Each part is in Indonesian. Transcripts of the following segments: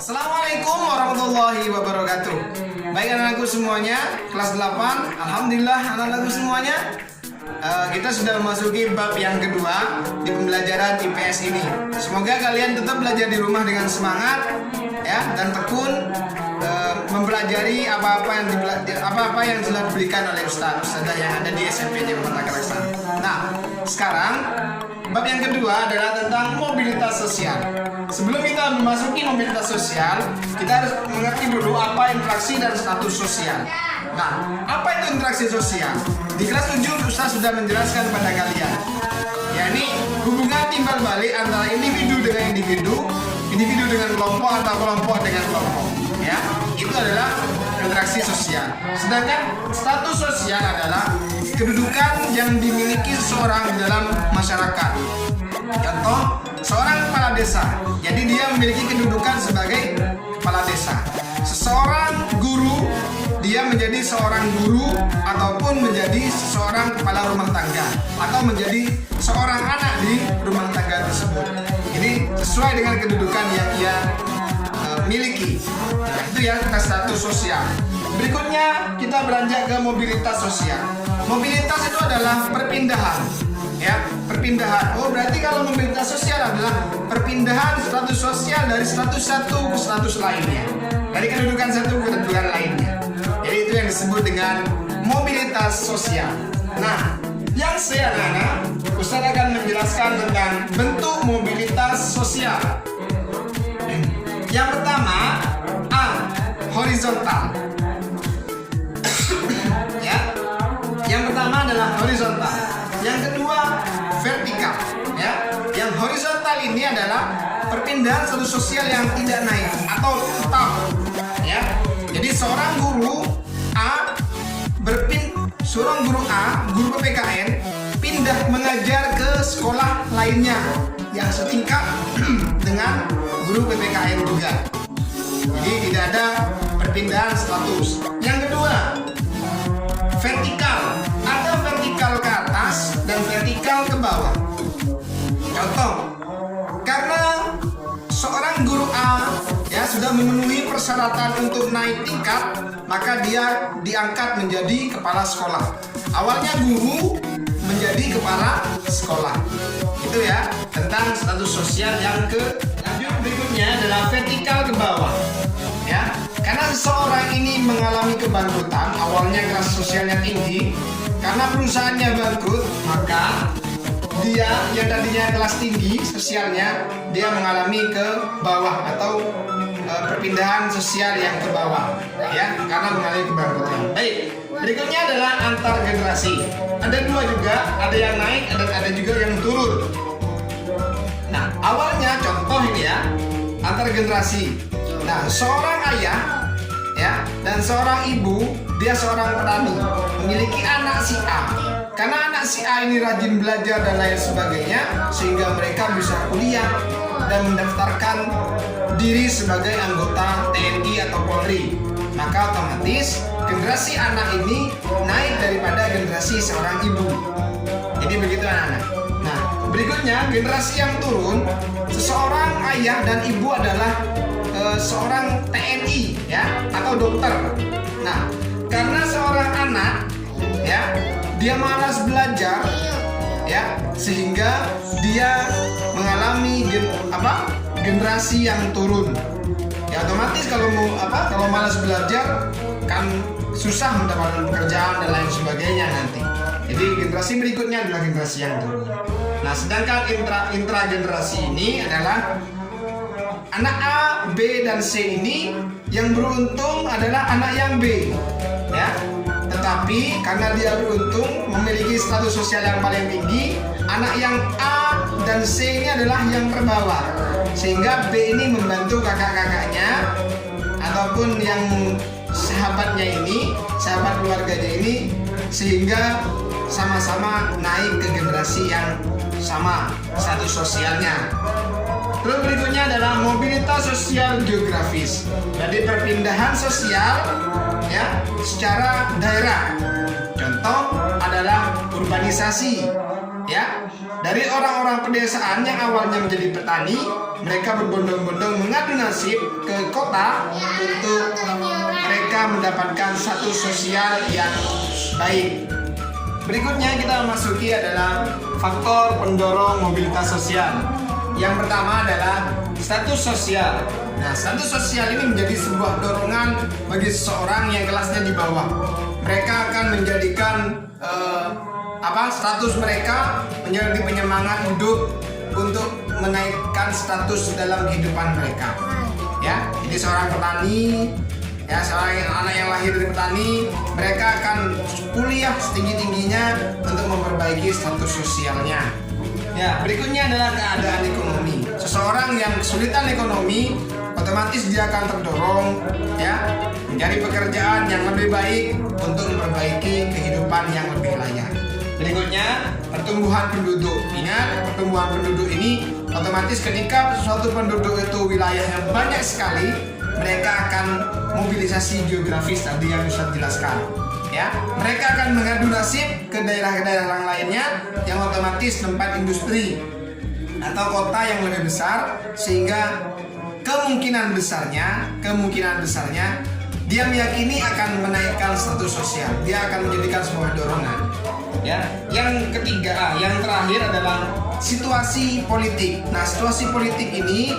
Assalamualaikum warahmatullahi wabarakatuh. Baik anak-anakku semuanya, kelas 8. Alhamdulillah anak-anakku semuanya, kita sudah memasuki bab yang kedua di pembelajaran IPS ini. Semoga kalian tetap belajar di rumah dengan semangat ya, dan tekun mempelajari apa-apa yang telah diberikan oleh ustazah yang ada di SMP Negeri Kota Karangsang. Nah, sekarang bab yang kedua adalah tentang mobilitas sosial. Sebelum kita memasuki mobilitas sosial, kita harus mengerti dulu apa interaksi dan status sosial. Nah, apa itu interaksi sosial? Di kelas 7 Ustaz sudah menjelaskan pada kalian, yakni hubungan timbal balik antara individu dengan individu, individu dengan kelompok atau kelompok dengan kelompok. Ya, itu adalah interaksi sosial. Sedangkan status sosial adalah kedudukan yang dimiliki seseorang di dalam masyarakat. Contoh, seorang kepala desa. Jadi dia memiliki kedudukan sebagai kepala desa. Seseorang guru, dia menjadi seorang guru ataupun menjadi seseorang kepala rumah tangga atau menjadi seorang anak di rumah tangga tersebut. Ini sesuai dengan kedudukan yang ia miliki. Nah, itu ya status sosial. Berikutnya kita beranjak ke mobilitas sosial. Mobilitas itu adalah perpindahan. Ya, perpindahan. Oh, berarti kalau mobilitas sosial adalah perpindahan status sosial dari status satu ke status lainnya, dari kedudukan satu ke kedudukan lainnya. Jadi itu yang disebut dengan mobilitas sosial. Nah, yang saya anak-anak, Ustaz akan menjelaskan tentang bentuk mobilitas sosial. Yang pertama, A. Horizontal. Ya. Yang pertama adalah horizontal. Yang kedua, vertikal. Ya. Yang horizontal ini adalah perpindahan status sosial yang tidak naik atau tetap. Ya. Jadi seorang guru A guru PPKN pindah mengajar ke sekolah lainnya yang setingkat dengan guru PPKN juga. Jadi tidak ada perpindahan status. Yang kedua, vertikal. Ada vertikal ke atas dan vertikal ke bawah. Contoh, karena seorang guru A ya sudah memenuhi persyaratan untuk naik tingkat, maka dia diangkat menjadi kepala sekolah. Awalnya guru menjadi kepala sekolah. Itu ya tentang status sosial yang lanjut. Berikutnya adalah vertikal ke bawah. Ya, karena seseorang ini mengalami kebangkrutan, awalnya kelas sosialnya tinggi, karena perusahaannya bangkrut, maka dia yang tadinya kelas tinggi sosialnya, dia mengalami ke bawah atau perpindahan sosial yang ke bawah, ya, karena mengalami kebangkrutan. Baik, berikutnya adalah antar generasi. Ada dua juga, ada yang naik dan ada juga yang turun. Nah, awalnya contoh ini ya, antar generasi. Nah, seorang ayah ya dan seorang ibu, dia seorang petani, memiliki anak si A. Karena anak si A ini rajin belajar dan lain sebagainya, sehingga mereka bisa kuliah dan mendaftarkan diri sebagai anggota TNI atau Polri. Maka otomatis generasi anak ini naik daripada generasi seorang ibu. Jadi begitu anak-anak. Nah, berikutnya generasi yang turun, seseorang ayah dan ibu adalah seorang TNI ya atau dokter. Nah, karena seorang anak ya, dia malas belajar ya, sehingga dia mengalami generasi yang turun. Ya otomatis kalau malas belajar kan susah mendapatkan pekerjaan dan lain sebagainya nanti. Jadi generasi berikutnya adalah generasi yang turun. Nah, sedangkan intragenerasi ini adalah anak A, B, dan C ini yang beruntung adalah anak yang B, ya. Tetapi karena dia beruntung memiliki status sosial yang paling tinggi, anak yang A dan C ini adalah yang terbawah, sehingga B ini membantu kakak-kakaknya ataupun yang sahabatnya ini, sahabat keluarganya ini, sehingga sama-sama naik ke generasi yang sama status sosialnya. Terus berikutnya adalah mobilitas sosial geografis. Jadi perpindahan sosial ya secara daerah. Contoh adalah urbanisasi ya. Dari orang-orang pedesaan yang awalnya menjadi petani, mereka berbondong-bondong mengadu nasib ke kota untuk mereka mendapatkan status sosial yang baik. Berikutnya kita memasuki adalah faktor pendorong mobilitas sosial. Yang pertama adalah status sosial. Nah, status sosial ini menjadi sebuah dorongan bagi seseorang yang kelasnya di bawah. Mereka akan menjadikan status mereka menjadi penyemangat hidup untuk menaikkan status dalam kehidupan mereka. Ya, jadi seorang petani, ya seorang anak yang lahir dari petani, mereka akan kuliah setinggi-tingginya untuk memperbaiki status sosialnya. Ya, berikutnya adalah keadaan ekonomi. Seseorang yang kesulitan ekonomi, otomatis dia akan terdorong ya mencari pekerjaan yang lebih baik untuk memperbaiki kehidupan yang lebih layak. Berikutnya, pertumbuhan penduduk. Ingat, pertumbuhan penduduk ini otomatis ketika suatu penduduk itu wilayahnya banyak sekali, mereka akan mobilisasi geografis tadi yang bisa dijelaskan. Ya, mereka akan mengadu nasib ke daerah-daerah yang lainnya yang otomatis tempat industri atau kota yang lebih besar, sehingga kemungkinan besarnya dia meyakini akan menaikkan status sosial. Dia akan menjadikan sebuah dorongan. Ya, yang ketiga, yang terakhir adalah situasi politik. Nah, situasi politik ini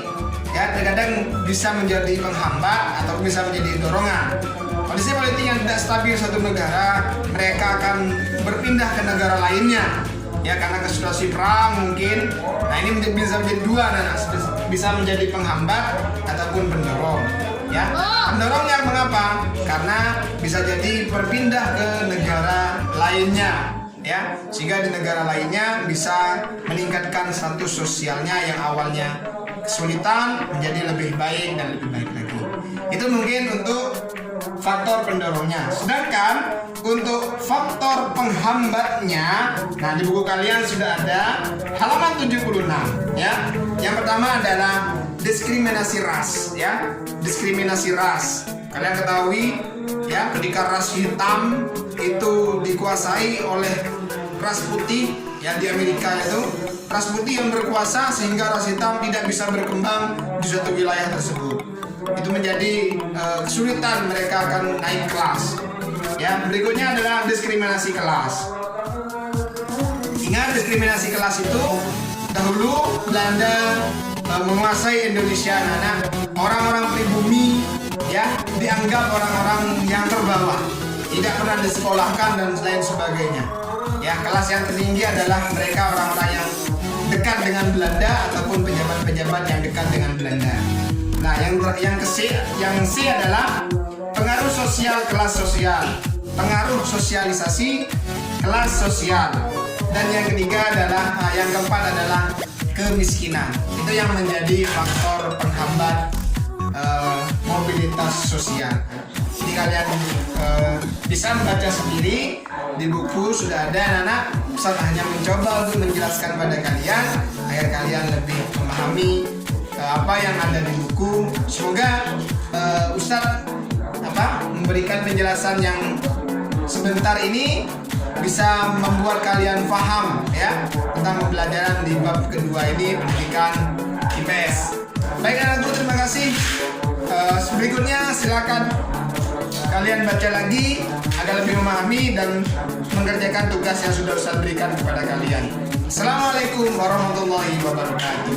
ya terkadang bisa menjadi penghambat atau bisa menjadi dorongan. Kondisi politik yang tidak stabil suatu negara, mereka akan berpindah ke negara lainnya. Ya, karena ke situasi perang mungkin. Nah, ini bisa menjadi dua, bisa menjadi penghambat ataupun pendorong. Ya, pendorongnya mengapa? Karena bisa jadi berpindah ke negara lainnya. Ya, sehingga di negara lainnya bisa meningkatkan status sosialnya yang awalnya kesulitan menjadi lebih baik dan lebih baik lagi. Itu mungkin untuk faktor pendorongnya. Sedangkan untuk faktor penghambatnya, nah di buku kalian sudah ada halaman 76 ya. Yang pertama adalah diskriminasi ras ya. Diskriminasi ras. Kalian ketahui ya, ketika ras hitam itu dikuasai oleh ras putih ya, di Amerika itu ras putih yang berkuasa sehingga ras hitam tidak bisa berkembang di suatu wilayah tersebut. Itu menjadi kesulitan, mereka akan naik kelas. Ya, berikutnya adalah diskriminasi kelas. Ingat, diskriminasi kelas itu dahulu Belanda menguasai Indonesia. Nah, orang-orang pribumi ya dianggap orang-orang yang terbawah, tidak pernah disekolahkan dan lain sebagainya. Ya, kelas yang tertinggi adalah mereka orang-orang yang dekat dengan Belanda ataupun pejabat-pejabat yang dekat dengan Belanda. Nah, yang C adalah pengaruh sosial kelas sosial, pengaruh sosialisasi kelas sosial. Dan yang ketiga adalah yang keempat adalah kemiskinan. Itu yang menjadi faktor penghambat mobilitas sosial. Jadi kalian bisa membaca sendiri di buku, sudah ada anak-anak. Ustaz hanya mencoba untuk menjelaskan pada kalian agar kalian lebih memahami apa yang ada di buku. Semoga Ustaz memberikan penjelasan yang sebentar ini bisa membuat kalian paham ya tentang pembelajaran di bab kedua ini, pendidikan IPS. Baik anak-anakku, terima kasih. Berikutnya silakan kalian baca lagi agar lebih memahami dan mengerjakan tugas yang sudah Ustaz berikan kepada kalian. Assalamualaikum warahmatullahi wabarakatuh.